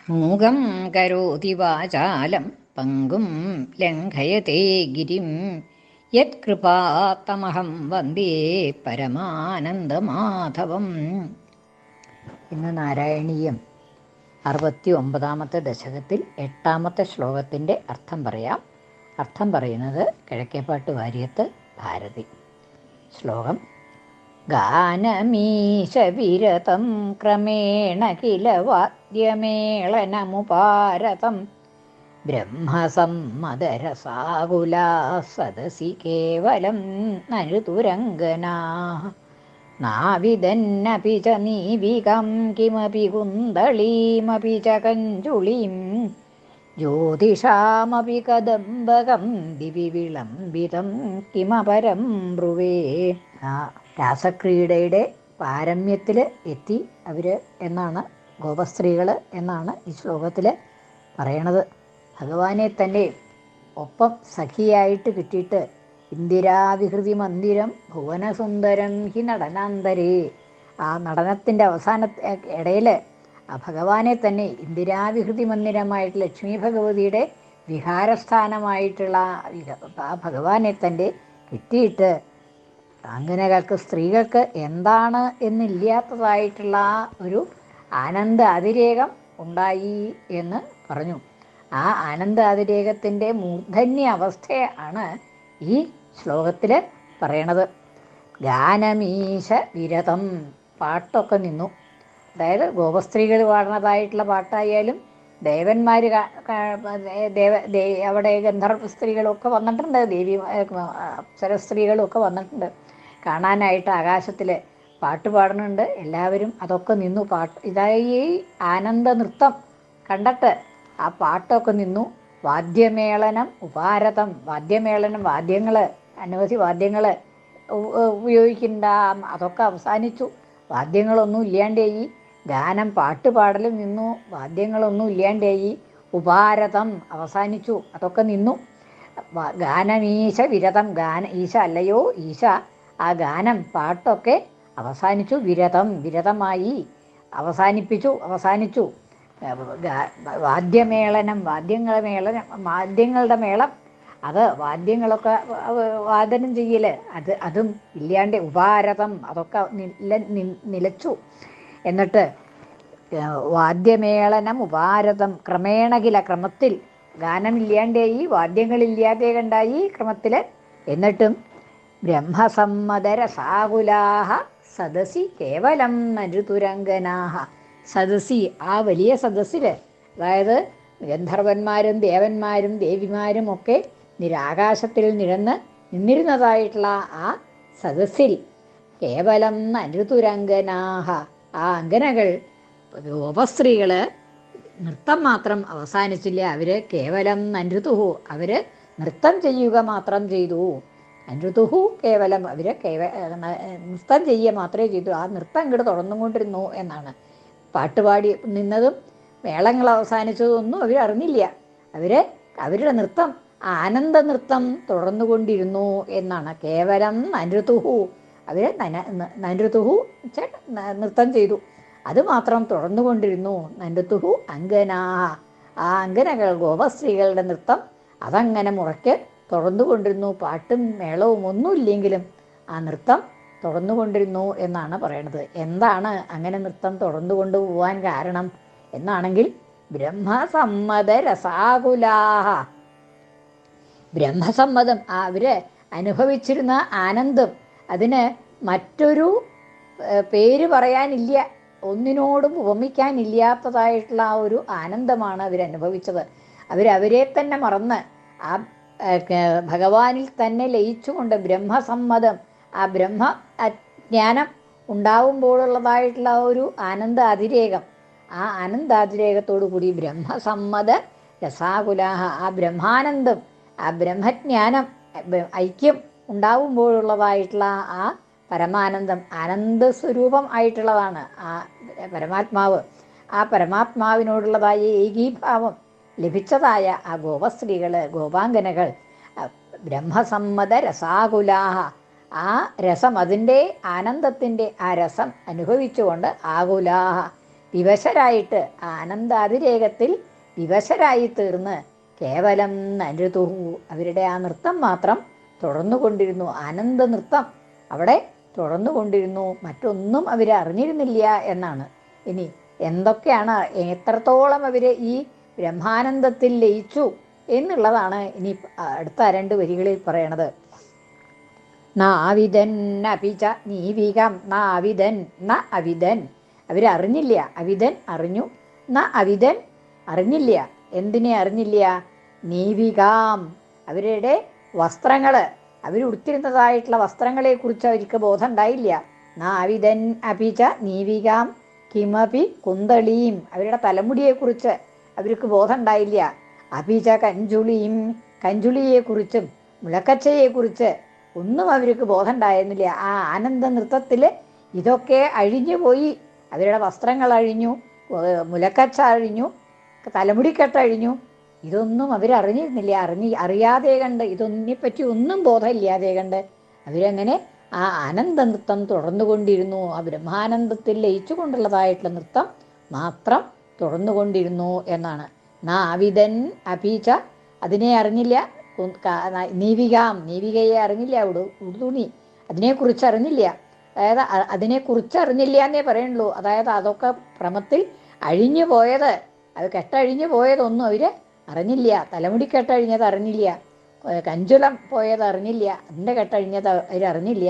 മൂകം കരോതി വാചാലം പങ്കും ലംഘയത്തെ ഗിരിം യത്കൃപാത്തമഹം വന്ദേ പരമാനന്ദമാധവം. ഇന്ന് നാരായണീയം 69-ാമത്തെ ദശകത്തിൽ 8-ാമത്തെ ശ്ലോകത്തിൻ്റെ അർത്ഥം പറയാം. അർത്ഥം പറയുന്നത് കിഴക്കേപ്പാട്ട് വാര്യത്ത് ഭാരതി. ശ്ലോകം: ഗാനമീശവിരതം ക്രമേണ കില വാദ്യമേളനമുപാരതം ബ്രഹ്മസമ്മതരസാകുലാ സദസി കേവലം നരുതുരംഗനാഃ നാവിദന്നപി ച നീവികം കിമപി കുന്തളീമപി ച കഞ്ചുളീം ജ്യോതിഷാമപി കദംബകം ദിവി വിളംബിതം കിമപരം ബ്രുവേ. രാസക്രീഡയുടെ പാരമ്യത്തിൽ എത്തി അവർ എന്നാണ്, ഗോപസ്ത്രീകൾ എന്നാണ് ഈ ശ്ലോകത്തിൽ പറയണത്. ഭഗവാനെ തന്നെ ഒപ്പം സഖിയായിട്ട് കിട്ടിയിട്ട് ഇന്ദിരാവിഹൃതി മന്ദിരം ഭുവനസുന്ദരം ഹി നടനാന്തരേ, ആ നടനത്തിൻ്റെ അവസാന ഇടയിൽ ആ ഭഗവാനെ തന്നെ ഇന്ദിരാവിഹൃതി മന്ദിരമായിട്ട് ലക്ഷ്മി ഭഗവതിയുടെ വിഹാരസ്ഥാനമായിട്ടുള്ള ആ ഭഗവാനെ തന്നെ കിട്ടിയിട്ട് അങ്ങനെകൾക്ക് സ്ത്രീകൾക്ക് എന്താണ് എന്നില്ലാത്തതായിട്ടുള്ള ഒരു ആനന്ദ അതിരേകം ഉണ്ടായി എന്ന് പറഞ്ഞു. ആ ആനന്ദ അതിരേകത്തിൻ്റെ മൂർധന്യ അവസ്ഥയാണ് ഈ ശ്ലോകത്തിൽ പറയണത്. ഗാനമീശ വിരതം, പാട്ടൊക്കെ നിന്നു. അതായത് ഗോപസ്ത്രീകൾ പാടുന്നതായിട്ടുള്ള പാട്ടായാലും ദേവന്മാർ അവിടെ ഗന്ധർവ സ്ത്രീകളൊക്കെ വന്നിട്ടുണ്ട്, ദേവി അപ്സരസ്ത്രീകളൊക്കെ വന്നിട്ടുണ്ട് കാണാനായിട്ട്. ആകാശത്തിൽ പാട്ട് പാടുന്നുണ്ട് എല്ലാവരും. അതൊക്കെ നിന്നു. ഇതായി ആനന്ദ നൃത്തം കണ്ടിട്ട് ആ പാട്ടൊക്കെ നിന്നു. വാദ്യമേളനം ഉപാരതം, വാദ്യമേളനം, വാദ്യങ്ങൾ, അനവധി വാദ്യങ്ങൾ ഉപയോഗിക്കണ്ട, അതൊക്കെ അവസാനിച്ചു. വാദ്യങ്ങളൊന്നും ഇല്ലാണ്ടായി. ഗാനം, പാട്ട് പാടലും നിന്നു. വാദ്യങ്ങളൊന്നും ഇല്ലാണ്ടായി. ഉപാരതം അവസാനിച്ചു, അതൊക്കെ നിന്നു. ഗാനമീശ വിരതം, ഈശ അല്ലയോ ഈശ, ആ ഗാനം പാട്ടൊക്കെ അവസാനിച്ചു. വിരതം, വിരതമായി, അവസാനിച്ചു. വാദ്യമേളനം, വാദ്യങ്ങളുടെ മേളം, അത് വാദ്യങ്ങളൊക്കെ വാദനം ചെയ്യൽ, അതും ഇല്ലാണ്ട്. ഉപാരതം, അതൊക്കെ നിലച്ചു. എന്നിട്ട് വാദ്യമേളനം ഉപാരതം ക്രമേണകില, ക്രമത്തിൽ. ഗാനമില്ലാണ്ടായി, വാദ്യങ്ങളില്ലാതെ കണ്ടായി ക്രമത്തിൽ. എന്നിട്ടും ബ്രഹ്മസമ്മതരസാകുലാഹ സദസി കേവലം നരുതുരംഗനാഹ. സദസി, ആ വലിയ സദസ്സിൽ, അതായത് ഗന്ധർവന്മാരും ദേവന്മാരും ദേവിമാരും ഒക്കെ നിരാകാശത്തിൽ നിന്നിരുന്നതായിട്ടുള്ള ആ സദസ്സിൽ കേവലം നരുതുരംഗനാഹ, ആ അങ്കനകൾ, ഗോപസ്ത്രീകൾ നൃത്തം മാത്രം അവസാനിച്ചില്ല. അവർ കേവലം നരുതുഹു, അവർ നൃത്തം ചെയ്യുക മാത്രം ചെയ്തു. നരുതുഹു കേവലം, അവർ നൃത്തം ചെയ്യുക മാത്രമേ ചെയ്തു. ആ നൃത്തം ഇങ്ങോട്ട് തുടർന്നുകൊണ്ടിരുന്നു എന്നാണ്. പാട്ടുപാടി നിന്നതും മേളങ്ങൾ അവസാനിച്ചതും ഒന്നും അവരറിഞ്ഞില്ല. അവരുടെ നൃത്തം, ആനന്ദ നൃത്തം തുടർന്നുകൊണ്ടിരുന്നു എന്നാണ്. കേവലം നരുതുഹു, അവർ നരുതുഹു നൃത്തം ചെയ്തു, അതുമാത്രം തുടർന്നുകൊണ്ടിരുന്നു. നരുതുഹു അങ്കനാഹ, ആ അങ്കനകൾ, ഗോപസ്ത്രീകളുടെ നൃത്തം അതങ്ങനെ മുറയ്ക്ക് തുടർന്നുകൊണ്ടിരുന്നു. പാട്ടും മേളവും ഒന്നുമില്ലെങ്കിലും ആ നൃത്തം തുടർന്നുകൊണ്ടിരുന്നു എന്നാണ് പറയണത്. എന്താണ് അങ്ങനെ നൃത്തം തുടർന്നു കൊണ്ടുപോകാൻ കാരണം എന്നാണെങ്കിൽ, ബ്രഹ്മസമ്മതരസാകുലാഹ, ബ്രഹ്മസമ്മതം, അവര് അനുഭവിച്ചിരുന്ന ആനന്ദം, അതിന് മറ്റൊരു പേര് പറയാനില്ല, ഒന്നിനോടും ഉപമിക്കാനില്ലാത്തതായിട്ടുള്ള ആ ഒരു ആനന്ദമാണ് അവരനുഭവിച്ചത്. അവരെ തന്നെ മറന്ന് ആ ഭഗവാനിൽ തന്നെ ലയിച്ചുകൊണ്ട് ബ്രഹ്മസമ്മതം, ആ ബ്രഹ്മ ജ്ഞാനം ഉണ്ടാവുമ്പോഴുള്ളതായിട്ടുള്ള ഒരു ആനന്ദ അതിരേകം, ആ ആനന്ദാതിരേകത്തോടു കൂടി ബ്രഹ്മസമ്മത രസാകുലാഹ, ആ ബ്രഹ്മാനന്ദം, ആ ബ്രഹ്മജ്ഞാനം, ഐക്യം ഉണ്ടാവുമ്പോഴുള്ളതായിട്ടുള്ള ആ പരമാനന്ദം, ആനന്ദ സ്വരൂപം ആയിട്ടുള്ളതാണ് ആ പരമാത്മാവ്. ആ പരമാത്മാവിനോടുള്ളതായ ഏകീഭാവം ലഭിച്ചതായ ആ ഗോപസ്ത്രീകൾ, ഗോപാംഗനകൾ ബ്രഹ്മസമ്മത രസാകുലാഹ, ആ രസം, അതിൻ്റെ ആനന്ദത്തിൻ്റെ ആ രസം അനുഭവിച്ചുകൊണ്ട് ആകുലാഹ വിവശരായിട്ട് ആനന്ദാതിരേകത്തിൽ വിവശരായി തീർന്ന് കേവലം നരുതുഹു അവരുടെ ആ നൃത്തം മാത്രം തുടർന്നുകൊണ്ടിരുന്നു. ആനന്ദ നൃത്തം അവിടെ തുടർന്നുകൊണ്ടിരുന്നു, മറ്റൊന്നും അവർ അറിഞ്ഞിരുന്നില്ല എന്നാണ്. ഇനി എന്തൊക്കെയാണ്, എത്രത്തോളം അവർ ഈ ബ്രഹ്മാനന്ദത്തിൽ ലയിച്ചു എന്നുള്ളതാണ് ഇനി അടുത്ത 2 വരികളിൽ പറയണത്. നാവിതൻ അപിച നീവികം നാവിതൻ ന അവിതൻ അവരറിഞ്ഞില്ല. അവിതൻ അറിഞ്ഞു, ന അവിതൻ അറിഞ്ഞില്ല. എന്തിനെ അറിഞ്ഞില്ല? നീവികാം അവരുടെ വസ്ത്രങ്ങൾ, അവരുടുത്തിരുന്നതായിട്ടുള്ള വസ്ത്രങ്ങളെക്കുറിച്ച് അവർക്ക് ബോധം ഉണ്ടായില്ല. നാവിതൻ അപിച നീവികാം കിമപി കുന്തളീം അവരുടെ തലമുടിയെക്കുറിച്ച് അവർക്ക് ബോധം ഉണ്ടായില്ല. അപിച കഞ്ചുളിയും കഞ്ചുളിയെക്കുറിച്ചും മുളക്കച്ചയെക്കുറിച്ച് ഒന്നും അവർക്ക് ബോധം ഉണ്ടായിരുന്നില്ല. ആ ആനന്ദ നൃത്തത്തിൽ ഇതൊക്കെ അഴിഞ്ഞു പോയി. അവരുടെ വസ്ത്രങ്ങൾ അഴിഞ്ഞു, മുലക്കച്ച അഴിഞ്ഞു, തലമുടിക്കെട്ട് അഴിഞ്ഞു. ഇതൊന്നും അവരറിഞ്ഞിരുന്നില്ല. അറിയാതെ കണ്ട്, ഇതൊന്നിനെപ്പറ്റി ഒന്നും ബോധമില്ലാതെ കണ്ട് അവരങ്ങനെ ആ ആനന്ദ നൃത്തം തുടർന്നുകൊണ്ടിരുന്നു. ആ ബ്രഹ്മാനന്ദത്തിൽ ലയിച്ചു കൊണ്ടുള്ളതായിട്ടുള്ള നൃത്തം മാത്രം തുടർന്നുകൊണ്ടിരുന്നു എന്നാണ്. നാവിതൻ അപീച്ച അതിനെ അറിഞ്ഞില്ല. നീവികാം നീവികയെ അറിഞ്ഞില്ല. ഉടുതുണി അതിനെക്കുറിച്ച് അറിഞ്ഞില്ല. അതായത് അതിനെക്കുറിച്ച് അറിഞ്ഞില്ല എന്നേ പറയുള്ളൂ. അതായത് അതൊക്കെ ക്രമത്തിൽ അഴിഞ്ഞു പോയത്, അത് കെട്ടഴിഞ്ഞു പോയതൊന്നും അവർ അറിഞ്ഞില്ല. തലമുടി കെട്ടഴിഞ്ഞത് അറിഞ്ഞില്ല, കഞ്ചുലം പോയത് അറിഞ്ഞില്ല, അതിൻ്റെ കെട്ടഴിഞ്ഞത് അവരറിഞ്ഞില്ല.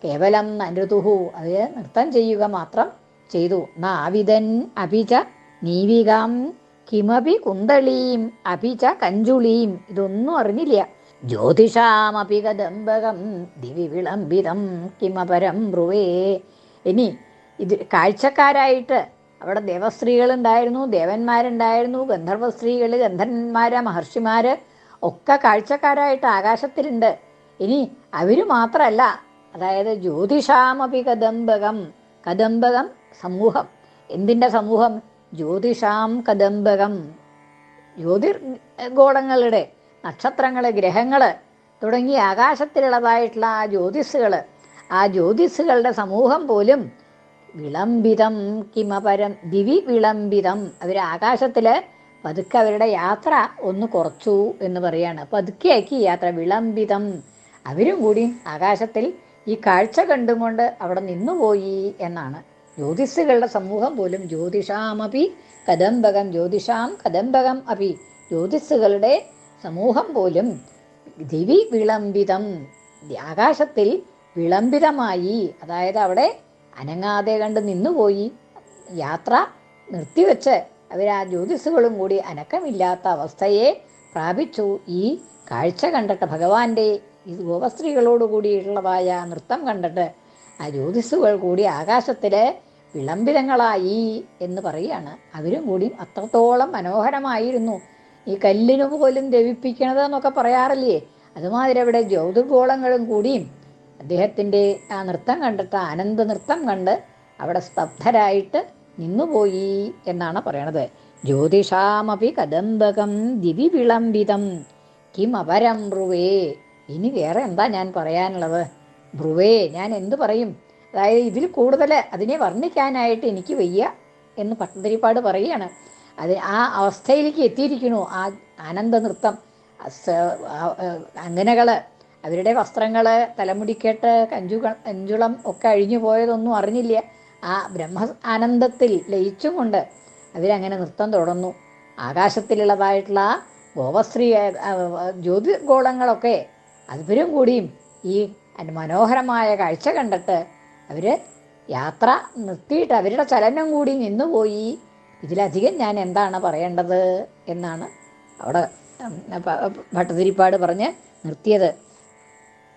കേവലം നരുതുഹു അവർ നൃത്തം ചെയ്യുക മാത്രം ചെയ്തു. നാവിതൻ അപിച നീവികാം കിമപി കുന്തളീം അപിച കഞ്ചുളീം ഇതൊന്നും അറിഞ്ഞില്ല. ജ്യോതിഷാമപി കദംബകം ദിവി വിളംബിതം കിമപരം ബ്രുവേ. ഇനി ഇത് കാഴ്ചക്കാരായിട്ട് അവിടെ ദേവസ്ത്രീകളുണ്ടായിരുന്നു, ദേവന്മാരുണ്ടായിരുന്നു, ഗന്ധർവ സ്ത്രീകൾ, ഗന്ധർവന്മാര്, മഹർഷിമാര് ഒക്കെ കാഴ്ചക്കാരായിട്ട് ആകാശത്തിലുണ്ട്. ഇനി അവർ മാത്രമല്ല, അതായത് ജ്യോതിഷാമപി കദംബകം, കദംബകം സമൂഹം. എന്തിൻ്റെ സമൂഹം? ജ്യോതിഷാം കദംബകം, ജ്യോതിർഗോളങ്ങളുടെ, നക്ഷത്രങ്ങൾ, ഗ്രഹങ്ങൾ തുടങ്ങിയ ആകാശത്തിലുള്ളതായിട്ടുള്ള ആ ജ്യോതിസ്സുകൾ, ആ ജ്യോതിസ്സുകളുടെ സമൂഹം പോലും വിളംബിതം കിമപരം ദിവി വിളംബിതം അവർ ആകാശത്തിൽ പതുക്കെ അവരുടെ യാത്ര ഒന്ന് കുറച്ചു എന്ന് പറയാണ്. പതുക്കെയാക്കി യാത്ര. വിളംബിതം അവരും കൂടി ആകാശത്തിൽ ഈ കാഴ്ച കണ്ടുകൊണ്ട് അവിടെ നിന്നുപോയി എന്നാണ്. ജ്യോതിസ്സുകളുടെ സമൂഹം പോലും ജ്യോതിഷാമപി കദംബകം ജ്യോതിഷാം കദംബകം അപി ജ്യോതിസ്സുകളുടെ സമൂഹം പോലും ദിവി വിളംബിതം ആകാശത്തിൽ വിളംബിതമായി, അതായത് അവിടെ അനങ്ങാതെ കണ്ട് നിന്നുപോയി. യാത്ര നിർത്തിവെച്ച് അവർ ആ ജ്യോതിസ്സുകളും കൂടി അനക്കമില്ലാത്ത അവസ്ഥയെ പ്രാപിച്ചു. ഈ കാഴ്ച കണ്ടിട്ട് ഭഗവാന്റെ ഈ ഗോപസ്ത്രീകളോടുകൂടിയുള്ളതായ നൃത്തം കണ്ടിട്ട് ആ ജ്യോതിസ്സുകൾ കൂടി ആകാശത്തിൽ വിളംബിതങ്ങളായി എന്ന് പറയുകയാണ്. അവരും കൂടി അത്രത്തോളം മനോഹരമായിരുന്നു. ഈ കല്ലിനു പോലും ദ്രവിപ്പിക്കണത് എന്നൊക്കെ പറയാറില്ലേ, അതുമാതിരി അവിടെ ജ്യോതിർഗോളങ്ങളും കൂടിയും അദ്ദേഹത്തിൻ്റെ ആ നൃത്തം കണ്ടിട്ട്, ആനന്ദ നൃത്തം കണ്ട് അവിടെ സ്തബ്ധരായിട്ട് നിന്നുപോയി എന്നാണ് പറയണത്. ജ്യോതിഷാമപി കദംബകം ദിവി വിളംബിതം കിം അപരം ബ്രുവേ. ഇനി വേറെ എന്താ ഞാൻ പറയാനുള്ളത്? ബ്രുവേ, ഞാൻ എന്തു പറയും? അതായത് ഇതിൽ കൂടുതൽ അതിനെ വർണ്ണിക്കാനായിട്ട് എനിക്ക് വയ്യ എന്ന് ഭട്ടതിരിപ്പാട് പറയുകയാണ്. അത് ആ അവസ്ഥയിലേക്ക് എത്തിയിരിക്കണു. ആ ആനന്ദ നൃത്തം, അങ്കനകൾ അവരുടെ വസ്ത്രങ്ങൾ, തലമുടിക്കെട്ട്, കഞ്ചുളം ഒക്കെ അഴിഞ്ഞു പോയതൊന്നും അറിഞ്ഞില്ല. ആ ബ്രഹ്മ ആനന്ദത്തിൽ ലയിച്ചും കൊണ്ട് അവരങ്ങനെ നൃത്തം തുടർന്നു. ആകാശത്തിലുള്ളതായിട്ടുള്ള ഗോപശ്രീ ജ്യോതിർഗോളങ്ങളൊക്കെ അവരും കൂടിയും ഈ മനോഹരമായ കാഴ്ച കണ്ടിട്ട് അവർ യാത്ര നിർത്തിയിട്ട് അവരുടെ ചലനം കൂടി നിന്നുപോയി. ഇതിലധികം ഞാൻ എന്താണ് പറയേണ്ടത് എന്നാണ് അവിടെ ഭട്ടതിരിപ്പാട് പറഞ്ഞ് നിർത്തിയത്.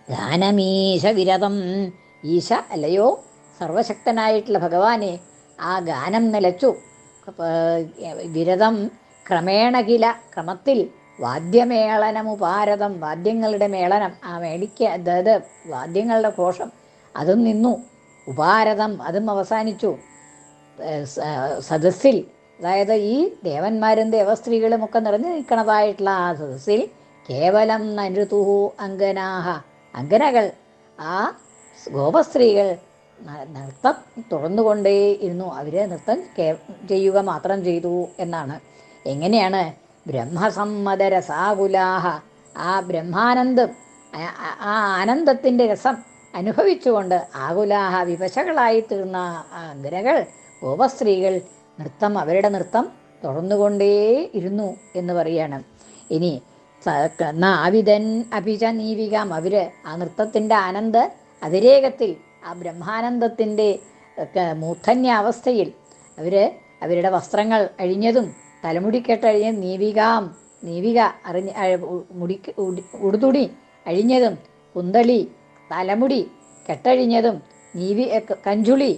ഗാനമീശ വിരതം, ഈശ അല്ലയോ സർവശക്തനായിട്ടുള്ള ഭഗവാനെ, ആ ഗാനം നിലച്ചു. വിരതം ക്രമേണകില ക്രമത്തിൽ വാദ്യമേളനമുപാരതം വാദ്യങ്ങളുടെ മേളനം, ആ അതായത് വാദ്യങ്ങളുടെ ഘോഷം അതും നിന്നു. ഉപാരതം അതും അവസാനിച്ചു. സദസ്സിൽ, അതായത് ഈ ദേവന്മാരും ദേവസ്ത്രീകളും ഒക്കെ നിറഞ്ഞു നിൽക്കുന്നതായിട്ടുള്ള ആ സദസ്സിൽ കേവലം നരുതുഹു അങ്കനാഹ അങ്കനകൾ, ആ ഗോപസ്ത്രീകൾ നൃത്തം തുറന്നുകൊണ്ടേ ഇരുന്നു. അവർ നൃത്തം ചെയ്യുക മാത്രം ചെയ്തു എന്നാണ്. എങ്ങനെയാണ്? ബ്രഹ്മസമ്മതരസാകുലാഹ, ആ ബ്രഹ്മാനന്ദം, ആ ആനന്ദത്തിൻ്റെ രസം അനുഭവിച്ചുകൊണ്ട് ആകുലാഹ വിവശകളായി തീർന്ന ആ അഗ്രകൾ, ഗോപസ്ത്രീകൾ അവരുടെ നൃത്തം തുറന്നുകൊണ്ടേ ഇരുന്നു എന്ന് പറയാണ്. ഇനി നാവിതൻ അഭിച നീവികാം, അവർ ആ നൃത്തത്തിൻ്റെ ആനന്ദ അതിരേകത്തിൽ, ആ ബ്രഹ്മാനന്ദത്തിൻ്റെ മൂർധന്യാവസ്ഥയിൽ അവരുടെ വസ്ത്രങ്ങൾ അഴിഞ്ഞതും തലമുടിക്കെട്ടഴിഞ്ഞതും, നീവിക ഉടുതുണി അഴിഞ്ഞതും കുന്തളി തലമുടി കെട്ടഴിഞ്ഞതും കഞ്ചുളി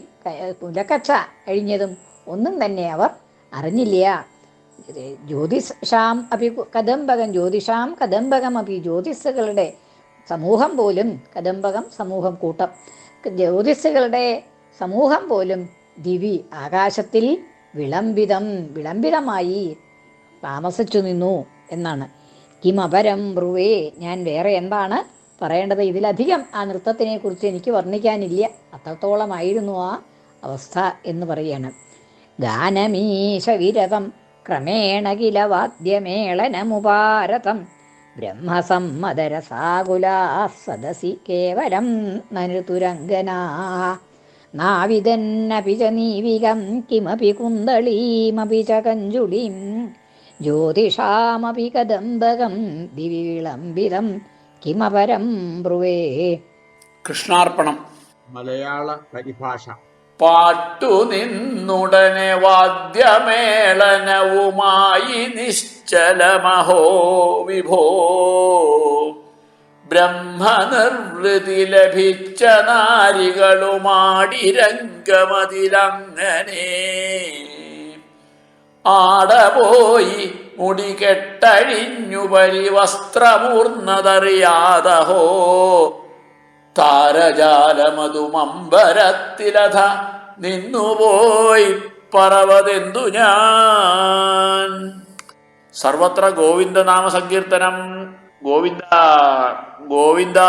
പുലക്കച്ച അഴിഞ്ഞതും ഒന്നും തന്നെ അവർ അറിഞ്ഞില്ല. ജ്യോതിഷാം അഭി കദംബകം അഭി, ജ്യോതിഷുകളുടെ സമൂഹം പോലും, കദംബകം സമൂഹം, കൂട്ടം, ജ്യോതിഷുകളുടെ സമൂഹം പോലും ദിവി ആകാശത്തിൽ വിളംബിതമായി താമസിച്ചു നിന്നു എന്നാണ്. കിമപരം ബ്രുവേ, ഞാൻ വേറെ എന്താണ് പറയേണ്ടത്? ഇതിലധികം ആ നൃത്തത്തിനെ കുറിച്ച് എനിക്ക് വർണ്ണിക്കാനില്ല. അത്രത്തോളമായിരുന്നു ആ അവസ്ഥ എന്ന് പറയാണ്. ഗാനമീശവിരതം ക്രമേണ കില വാദ്യമേളനമുപാരതം ബ്രഹ്മസമ്മതരസാകുലാ സദസി കേവലം നനുതുരംഗനാ നാവിദന്നപി ച നീവികം കിമപി കുന്തളീമപി ച കഞ്ചുളീം ജ്യോതിഷാമപി കദംബകം ദിവി വിളംബിതം കിമപരം ബ്രുവേ. കൃഷ്ണാർപ്പണം. മലയാള പരിഭാഷ. പാട്ടു നിന്നുടനെ വാദ്യമേളനവുമായി നിശ്ചലമഹോ വിഭോ ബ്രഹ്മനിർവൃതി ലഭിച്ച നാരികളുമാടി രംഗമതിലങ്ങനെ ആടപോയി മുടികെട്ടഴിഞ്ഞു പരിവസ്ത്രമൂർന്നതറിയാതഹോ താരജാലമതുമമ്പരത്തിലഥ നിന്നുപോയി പറവതെന്തു ഞാൻ. സർവത്ര ഗോവിന്ദ നാമ സങ്കീർത്തനം. ഗോവിന്ദ ഗോവിന്ദ.